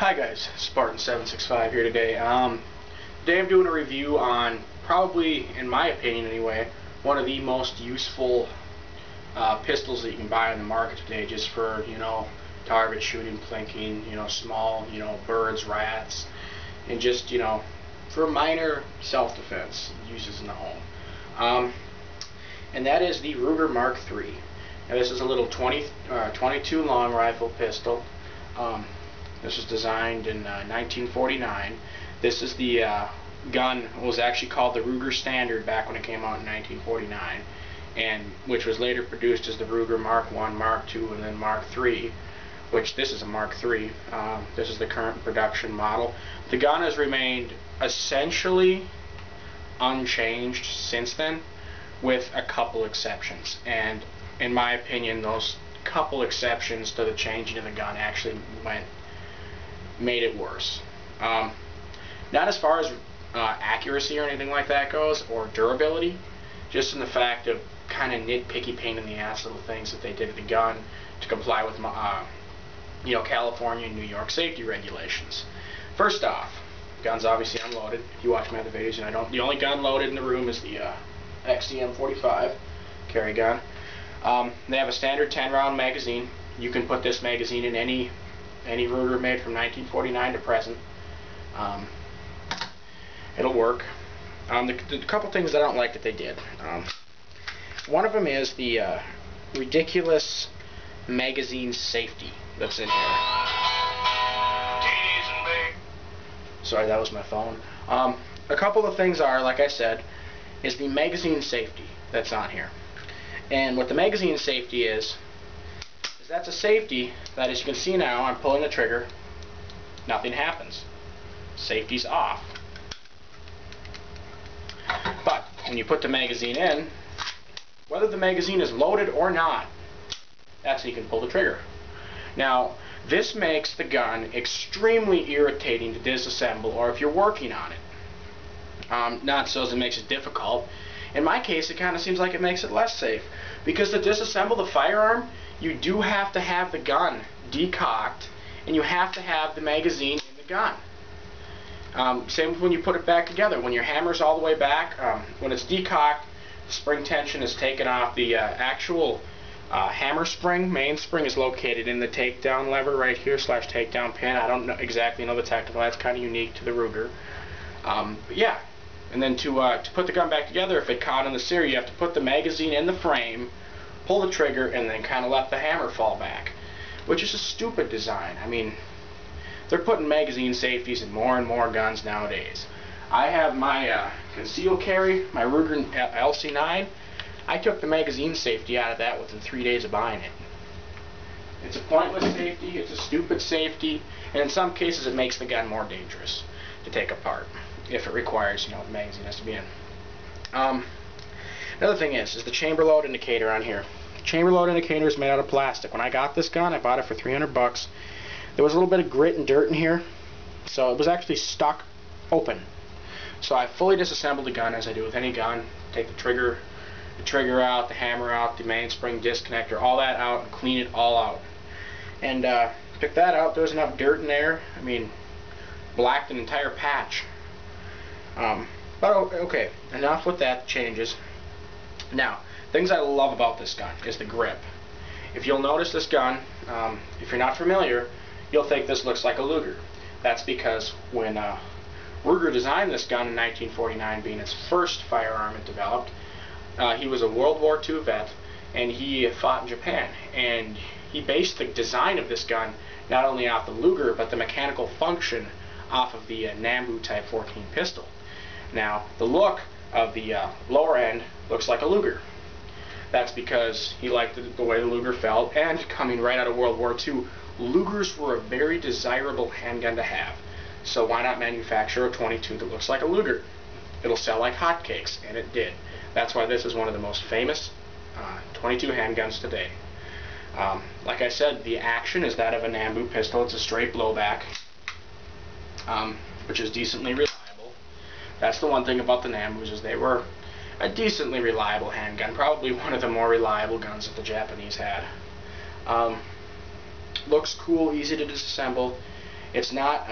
Hi guys, Spartan765 here today. Today I'm doing a review on probably, in my opinion anyway, one of the most useful pistols that you can buy on the market today, just for, target shooting, plinking, small, birds, rats, and just, for minor self-defense uses in the home. And that is the Ruger Mark III. Now this is a little 22 long rifle pistol. This was designed in 1949. This is the gun. It was actually called the Ruger Standard back when it came out in 1949, and which was later produced as the Ruger Mark I, Mark II, and then Mark III. Which this is a Mark III. This is the current production model. The gun has remained essentially unchanged since then, with a couple exceptions. And in my opinion, those couple exceptions to the changing of the gun actually made it worse. Not as far as accuracy or anything like that goes, or durability, just in the fact of kind of nitpicky, pain in the ass little things that they did to the gun to comply with California and New York safety regulations. First off, gun's obviously unloaded. If you watch my other videos, the only gun loaded in the room is the XCM45 carry gun. They have a standard 10-round magazine. You can put this magazine in any Ruger made from 1949 to present. It'll work. The couple things I don't like that they did. One of them is the ridiculous magazine safety that's in here. Sorry, that was my phone. A couple of things are, like I said, is the magazine safety that's on here. And what the magazine safety is that's a safety that, as you can see now, I'm pulling the trigger, nothing happens. Safety's off. But when you put the magazine in, whether the magazine is loaded or not, that's how you can pull the trigger. Now, this makes the gun extremely irritating to disassemble, or if you're working on it. Not so as it makes it difficult. In my case, it kind of seems like it makes it less safe, because to disassemble the firearm, you do have to have the gun decocked, and you have to have the magazine in the gun. Same when you put it back together. When your hammer's all the way back, when it's decocked, the spring tension is taken off. The actual hammer spring, main spring, is located in the takedown lever right here, / takedown pin. I don't exactly know the technical. That's kind of unique to the Ruger. But yeah. And then to put the gun back together, if it caught in the sear, you have to put the magazine in the frame, pull the trigger, and then kind of let the hammer fall back, which is a stupid design. I mean, they're putting magazine safeties in more and more guns nowadays. I have my concealed carry, my Ruger LC9. I took the magazine safety out of that within 3 days of buying it. It's a pointless safety, it's a stupid safety, and in some cases it makes the gun more dangerous to take apart, if it requires, the magazine has to be in. Another thing is the chamber load indicator on here. Chamber load indicator is made out of plastic. When I got this gun, I bought it for 300 bucks. There was a little bit of grit and dirt in here, so it was actually stuck open. So I fully disassembled the gun, as I do with any gun. Take the trigger out, the hammer out, the mainspring disconnector, all that out, and clean it all out. And pick that out. There was enough dirt in there. I mean, blacked an entire patch. But okay, enough with that changes. Now, things I love about this gun is the grip. If you'll notice this gun, if you're not familiar, you'll think this looks like a Luger. That's because when Ruger designed this gun in 1949, being its first firearm it developed, he was a World War II vet, and he fought in Japan. And he based the design of this gun not only off the Luger, but the mechanical function off of the Nambu Type 14 pistol. Now, the look of the lower end looks like a Luger. That's because he liked the way the Luger felt, and coming right out of World War II, Lugers were a very desirable handgun to have. So why not manufacture a 22 that looks like a Luger? It'll sell like hotcakes, and it did. That's why this is one of the most famous 22 handguns today. Like I said, the action is that of a Nambu pistol. It's a straight blowback, which is decently reliable. That's the one thing about the Nambus, is they were a decently reliable handgun, probably one of the more reliable guns that the Japanese had. Looks cool, easy to disassemble, It's not,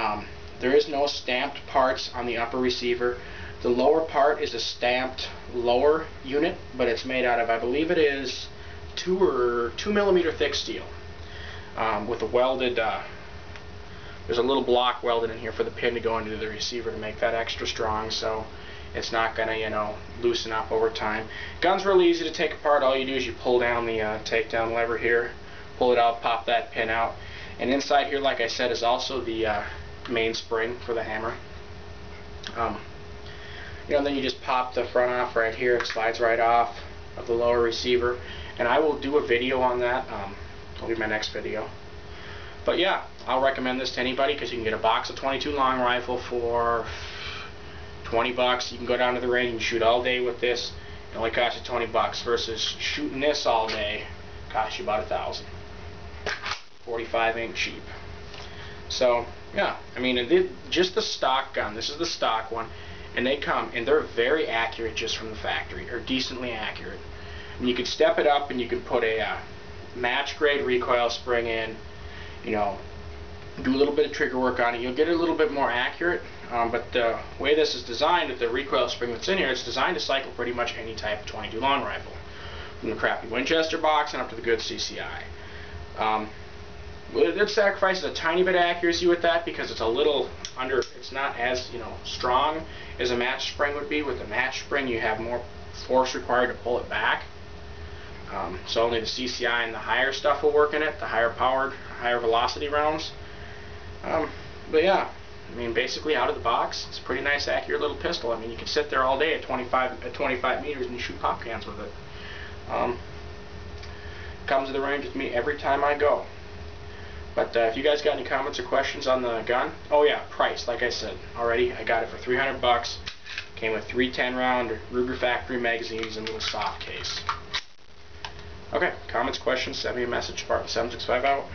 there is no stamped parts on the upper receiver. The lower part is a stamped lower unit, but it's made out of, I believe it is 2 millimeter thick steel, with a welded, there's a little block welded in here for the pin to go into the receiver to make that extra strong, so it's not going to, you know, loosen up over time. Gun's really easy to take apart. All you do is you pull down the takedown lever here, pull it out, pop that pin out, and inside here, like I said, is also the main spring for the hammer. You know, then you just pop the front off right here. It slides right off of the lower receiver, and I will do a video on that. It'll be my next video. But yeah, I'll recommend this to anybody because you can get a box of 22 long rifle for 20 bucks. You can go down to the range and shoot all day with this. It only costs you 20 bucks versus shooting this all day costs you about $1,000. 45 ain't cheap. So yeah, I mean, just the stock gun. This is the stock one, and they come and they're very accurate just from the factory, or decently accurate. And you can step it up and you can put a match grade recoil spring in. You know, do a little bit of trigger work on it. You'll get it a little bit more accurate. But the way this is designed with the recoil spring that's in here, it's designed to cycle pretty much any type of 22 long rifle, from the crappy Winchester box and up to the good CCI. It sacrifices a tiny bit of accuracy with that because it's a little under. It's not as, you know, strong as a match spring would be. With the match spring, you have more force required to pull it back. So only the CCI and the higher stuff will work in it, the higher powered, higher velocity rounds. But yeah, I mean, basically out of the box, it's a pretty nice, accurate little pistol. I mean, you can sit there all day at 25 meters and you shoot pop cans with it. Comes to the range with me every time I go. But if you guys got any comments or questions on the gun, oh yeah, price, like I said already, I got it for 300 bucks. Came with 3 10-round Ruger factory magazines and a little soft case. Okay, comments, questions, send me a message. Spartan765 out.